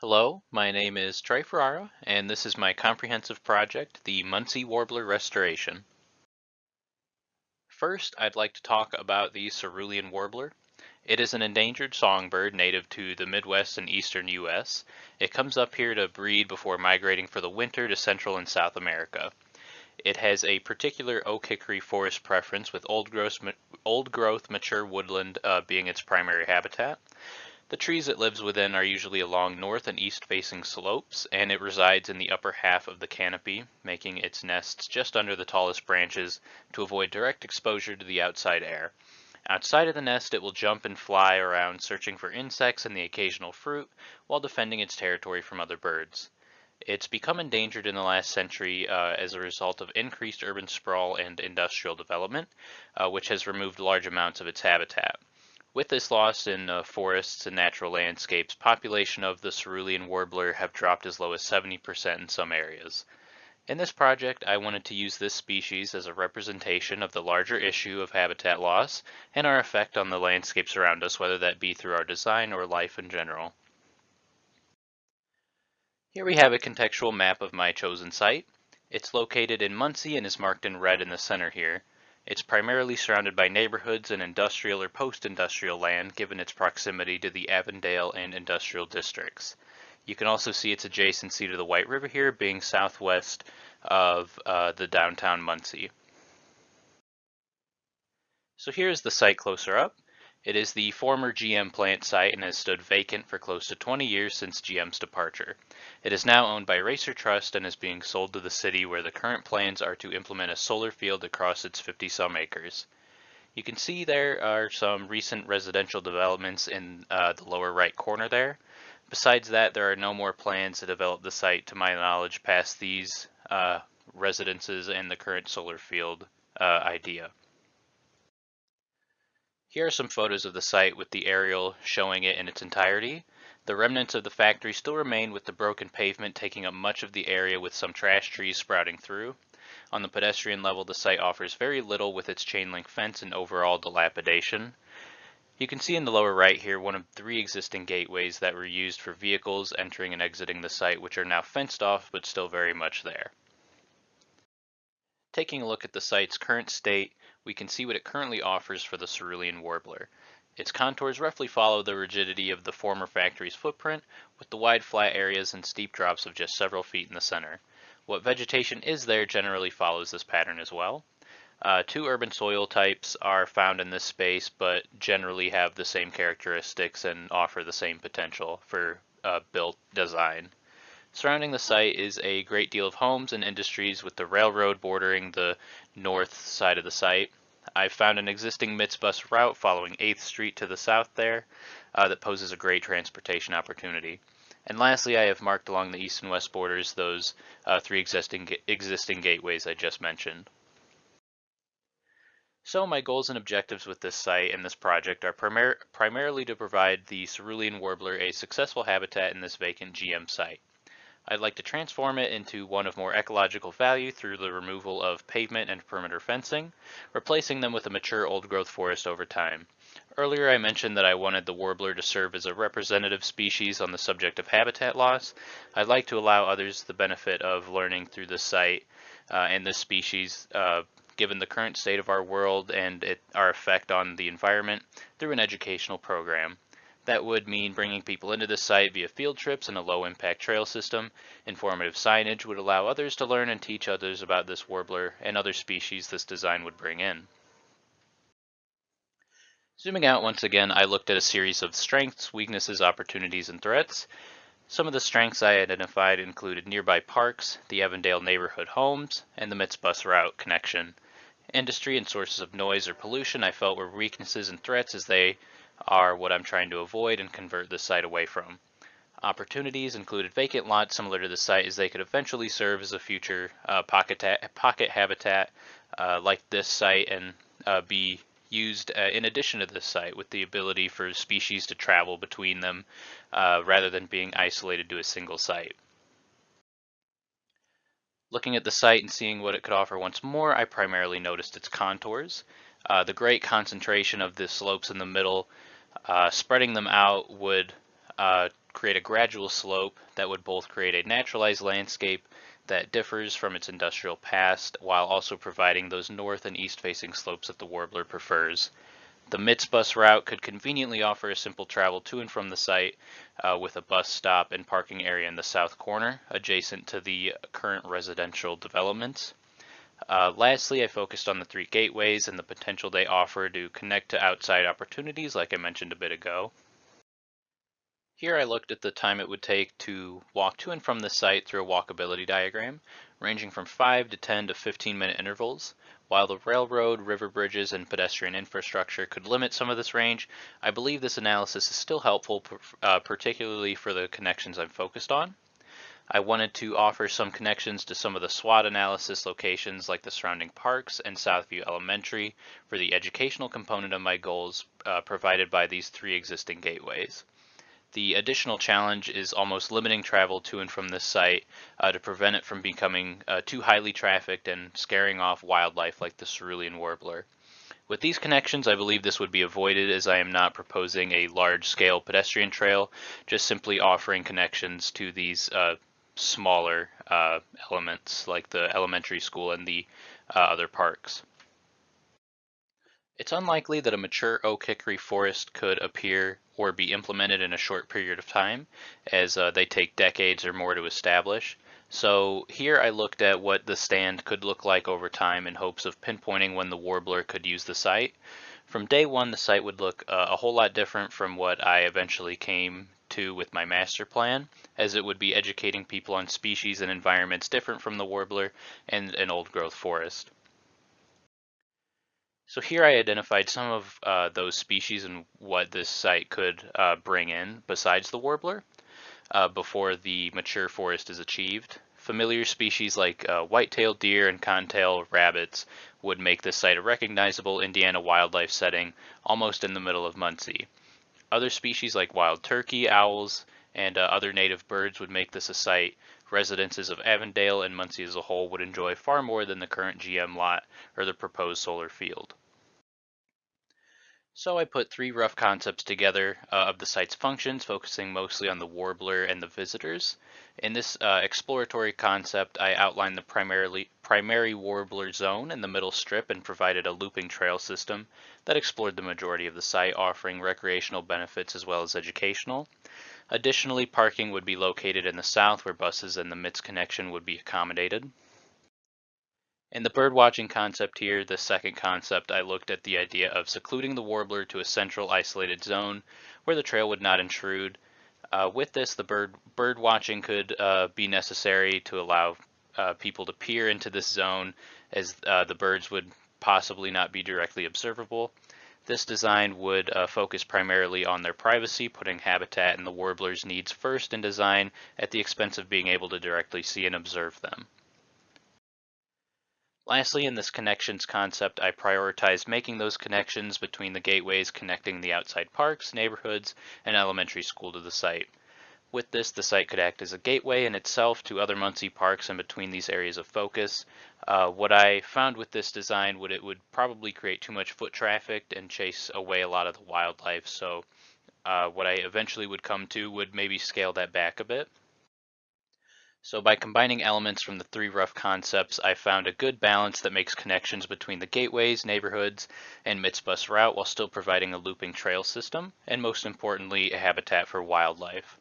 Hello, my name is Trey Ferrara, and this is my comprehensive project, the Muncie Warbler Restoration. First, I'd like to talk about the cerulean warbler. It is an endangered songbird native to the Midwest and eastern U.S. It comes up here to breed before migrating for the winter to Central and South America. It has a particular oak hickory forest preference with old growth mature woodland being its primary habitat. The trees it lives within are usually along north and east facing slopes, and it resides in the upper half of the canopy, making its nests just under the tallest branches to avoid direct exposure to the outside air. Outside of the nest, it will jump and fly around searching for insects and the occasional fruit, while defending its territory from other birds. It's become endangered in the last century as a result of increased urban sprawl and industrial development, which has removed large amounts of its habitat. With this loss in forests and natural landscapes, population of the cerulean warbler have dropped as low as 70% in some areas. In this project, I wanted to use this species as a representation of the larger issue of habitat loss and our effect on the landscapes around us, whether that be through our design or life in general. Here we have a contextual map of my chosen site. It's located in Muncie and is marked in red in the center here. It's primarily surrounded by neighborhoods and industrial or post-industrial land given its proximity to the Avondale and industrial districts. You can also see its adjacency to the White River here being southwest of the downtown Muncie. So here's the site closer up. It is the former GM plant site and has stood vacant for close to 20 years since GM's departure. It is now owned by Racer Trust and is being sold to the city, where the current plans are to implement a solar field across its 50-some acres. You can see there are some recent residential developments in the lower right corner there. Besides that, there are no more plans to develop the site to my knowledge past these residences and the current solar field idea. Here are some photos of the site with the aerial showing it in its entirety. The remnants of the factory still remain, with the broken pavement taking up much of the area with some trash trees sprouting through. On the pedestrian level, the site offers very little with its chain link fence and overall dilapidation. You can see in the lower right here one of 3 existing gateways that were used for vehicles entering and exiting the site, which are now fenced off but still very much there. Taking a look at the site's current state, we can see what it currently offers for the cerulean warbler. Its contours roughly follow the rigidity of the former factory's footprint, with the wide flat areas and steep drops of just several feet in the center. What vegetation is there generally follows this pattern as well. 2 urban soil types are found in this space, but generally have the same characteristics and offer the same potential for built design. Surrounding the site is a great deal of homes and industries, with the railroad bordering the north side of the site. I've found an existing MITS bus route following 8th Street to the south there that poses a great transportation opportunity. And lastly, I have marked along the east and west borders those 3 existing gateways I just mentioned. So my goals and objectives with this site and this project are primarily to provide the cerulean warbler a successful habitat in this vacant GM site. I'd like to transform it into one of more ecological value through the removal of pavement and perimeter fencing, replacing them with a mature old-growth forest over time. Earlier I mentioned that I wanted the warbler to serve as a representative species on the subject of habitat loss. I'd like to allow others the benefit of learning through this site and this species, given the current state of our world and our effect on the environment, through an educational program. That would mean bringing people into the site via field trips and a low-impact trail system. Informative signage would allow others to learn and teach others about this warbler and other species this design would bring in. Zooming out once again, I looked at a series of strengths, weaknesses, opportunities, and threats. Some of the strengths I identified included nearby parks, the Avondale neighborhood homes, and the MITS bus route connection. Industry and sources of noise or pollution I felt were weaknesses and threats, as they are what I'm trying to avoid and convert this site away from. Opportunities included vacant lots similar to the site, as they could eventually serve as a future pocket habitat like this site, and be used in addition to this site, with the ability for species to travel between them rather than being isolated to a single site. Looking at the site and seeing what it could offer once more, I primarily noticed its contours. The great concentration of the slopes in the middle, spreading them out would create a gradual slope that would both create a naturalized landscape that differs from its industrial past while also providing those north and east facing slopes that the warbler prefers. The MITS bus route could conveniently offer a simple travel to and from the site with a bus stop and parking area in the south corner adjacent to the current residential developments. Lastly, I focused on the three gateways and the potential they offer to connect to outside opportunities like I mentioned a bit ago. Here I looked at the time it would take to walk to and from the site through a walkability diagram, ranging from 5 to 10 to 15-minute intervals. While the railroad, river bridges, and pedestrian infrastructure could limit some of this range, I believe this analysis is still helpful, particularly for the connections I'm focused on. I wanted to offer some connections to some of the SWOT analysis locations like the surrounding parks and Southview Elementary for the educational component of my goals provided by these three existing gateways. The additional challenge is almost limiting travel to and from this site to prevent it from becoming too highly trafficked and scaring off wildlife like the cerulean warbler. With these connections, I believe this would be avoided as I am not proposing a large-scale pedestrian trail, just simply offering connections to these smaller elements like the elementary school and the other parks. It's unlikely that a mature oak hickory forest could appear or be implemented in a short period of time, as they take decades or more to establish. So here I looked at what the stand could look like over time in hopes of pinpointing when the warbler could use the site. From day one, the site would look a whole lot different from what I eventually came to with my master plan, as it would be educating people on species and environments different from the warbler and an old-growth forest. So here I identified some of those species and what this site could bring in besides the warbler before the mature forest is achieved. Familiar species like white-tailed deer and cottontail rabbits would make this site a recognizable Indiana wildlife setting almost in the middle of Muncie. Other species like wild turkey, owls, and other native birds would make this a site residences of Avondale and Muncie as a whole would enjoy far more than the current GM lot or the proposed solar field. So I put three rough concepts together of the site's functions, focusing mostly on the warbler and the visitors. In this exploratory concept, I outlined the primary warbler zone in the middle strip and provided a looping trail system that explored the majority of the site, offering recreational benefits as well as educational. Additionally, parking would be located in the south where buses and the MITS connection would be accommodated. In the birdwatching concept here, the second concept, I looked at the idea of secluding the warbler to a central isolated zone where the trail would not intrude. With this, the bird watching could be necessary to allow people to peer into this zone as the birds would possibly not be directly observable. This design would focus primarily on their privacy, putting habitat and the warbler's needs first in design at the expense of being able to directly see and observe them. Lastly, in this connections concept, I prioritized making those connections between the gateways connecting the outside parks, neighborhoods, and elementary school to the site. With this, the site could act as a gateway in itself to other Muncie parks and between these areas of focus. What I found with this design it would probably create too much foot traffic and chase away a lot of the wildlife, so what I eventually would come to would maybe scale that back a bit. So by combining elements from the three rough concepts, I found a good balance that makes connections between the gateways, neighborhoods, and MITS bus route while still providing a looping trail system, and most importantly, a habitat for wildlife.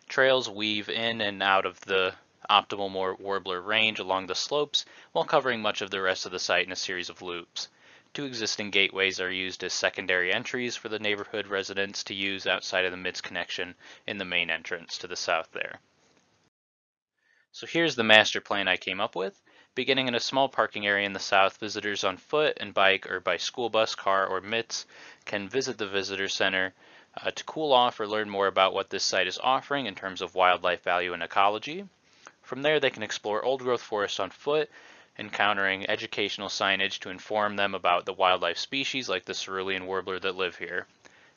Trails weave in and out of the optimal warbler range along the slopes while covering much of the rest of the site in a series of loops. Two existing gateways are used as secondary entries for the neighborhood residents to use outside of the MITS connection in the main entrance to the south there. So here's the master plan I came up with. Beginning in a small parking area in the south, visitors on foot and bike or by school bus, car, or MITS can visit the visitor center to cool off or learn more about what this site is offering in terms of wildlife value and ecology. From there, they can explore old-growth forest on foot, encountering educational signage to inform them about the wildlife species like the cerulean warbler that live here.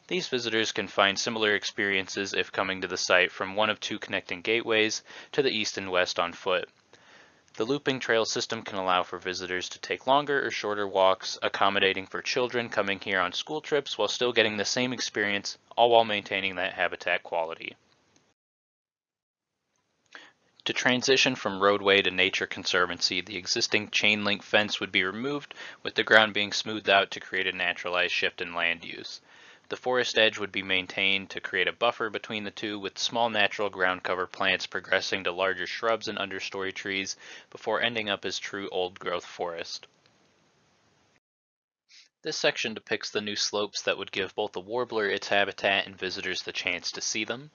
These visitors can find similar experiences if coming to the site from one of two connecting gateways to the east and west on foot. The looping trail system can allow for visitors to take longer or shorter walks, accommodating for children coming here on school trips while still getting the same experience, all while maintaining that habitat quality. To transition from roadway to nature conservancy, the existing chain link fence would be removed, with the ground being smoothed out to create a naturalized shift in land use. The forest edge would be maintained to create a buffer between the two, with small natural ground cover plants progressing to larger shrubs and understory trees before ending up as true old-growth forest. This section depicts the new slopes that would give both the warbler its habitat and visitors the chance to see them.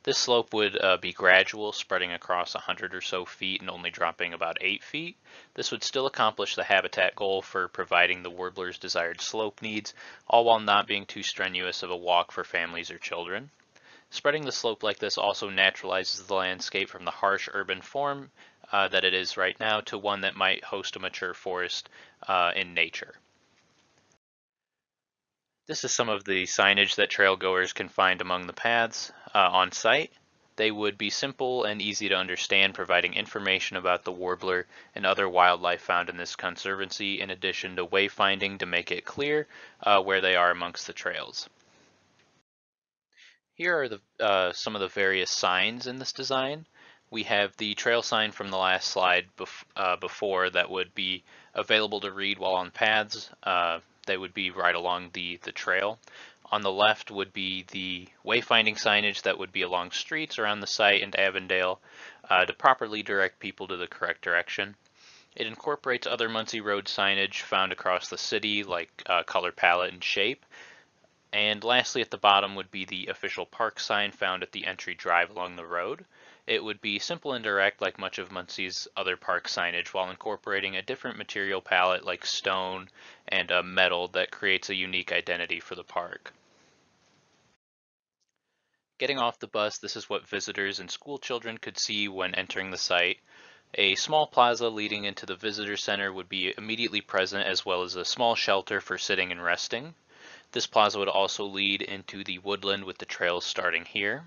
This slope would be gradual, spreading across 100 or so feet and only dropping about 8 feet. This would still accomplish the habitat goal for providing the warbler's desired slope needs, all while not being too strenuous of a walk for families or children. Spreading the slope like this also naturalizes the landscape from the harsh urban form that it is right now to one that might host a mature forest in nature. This is some of the signage that trailgoers can find among the paths on site. They would be simple and easy to understand, providing information about the warbler and other wildlife found in this conservancy, in addition to wayfinding to make it clear where they are amongst the trails. Here are some of the various signs in this design. We have the trail sign from the last slide before that would be available to read while on paths. They would be right along the trail. On the left would be the wayfinding signage that would be along streets around the site and Avondale to properly direct people to the correct direction. It incorporates other Muncie Road signage found across the city, like color palette and shape. And lastly, at the bottom would be the official park sign found at the entry drive along the road. It would be simple and direct like much of Muncie's other park signage, while incorporating a different material palette like stone and metal that creates a unique identity for the park. Getting off the bus, this is what visitors and school children could see when entering the site. A small plaza leading into the visitor center would be immediately present, as well as a small shelter for sitting and resting. This plaza would also lead into the woodland, with the trails starting here.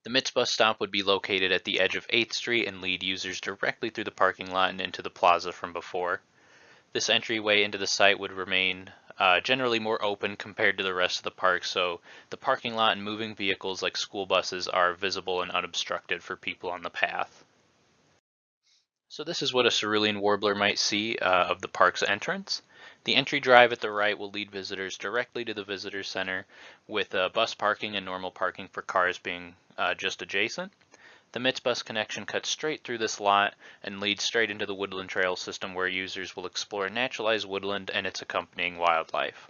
The MITS bus stop would be located at the edge of 8th Street and lead users directly through the parking lot and into the plaza from before. This entryway into the site would remain generally more open compared to the rest of the park, so the parking lot and moving vehicles like school buses are visible and unobstructed for people on the path. So this is what a cerulean warbler might see of the park's entrance. The entry drive at the right will lead visitors directly to the visitor center, with bus parking and normal parking for cars being just adjacent. The MITS bus connection cuts straight through this lot and leads straight into the woodland trail system, where users will explore naturalized woodland and its accompanying wildlife.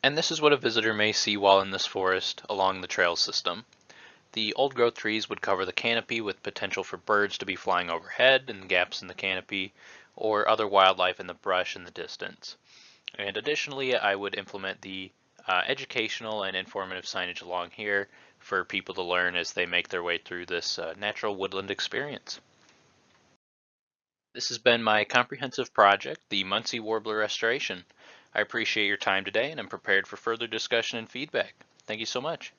And this is what a visitor may see while in this forest along the trail system. The old-growth trees would cover the canopy, with potential for birds to be flying overhead and gaps in the canopy, or other wildlife in the brush in the distance. And additionally, I would implement the educational and informative signage along here for people to learn as they make their way through this natural woodland experience. This has been my comprehensive project, the Muncie Warbler Restoration. I appreciate your time today, and I'm prepared for further discussion and feedback. Thank you so much.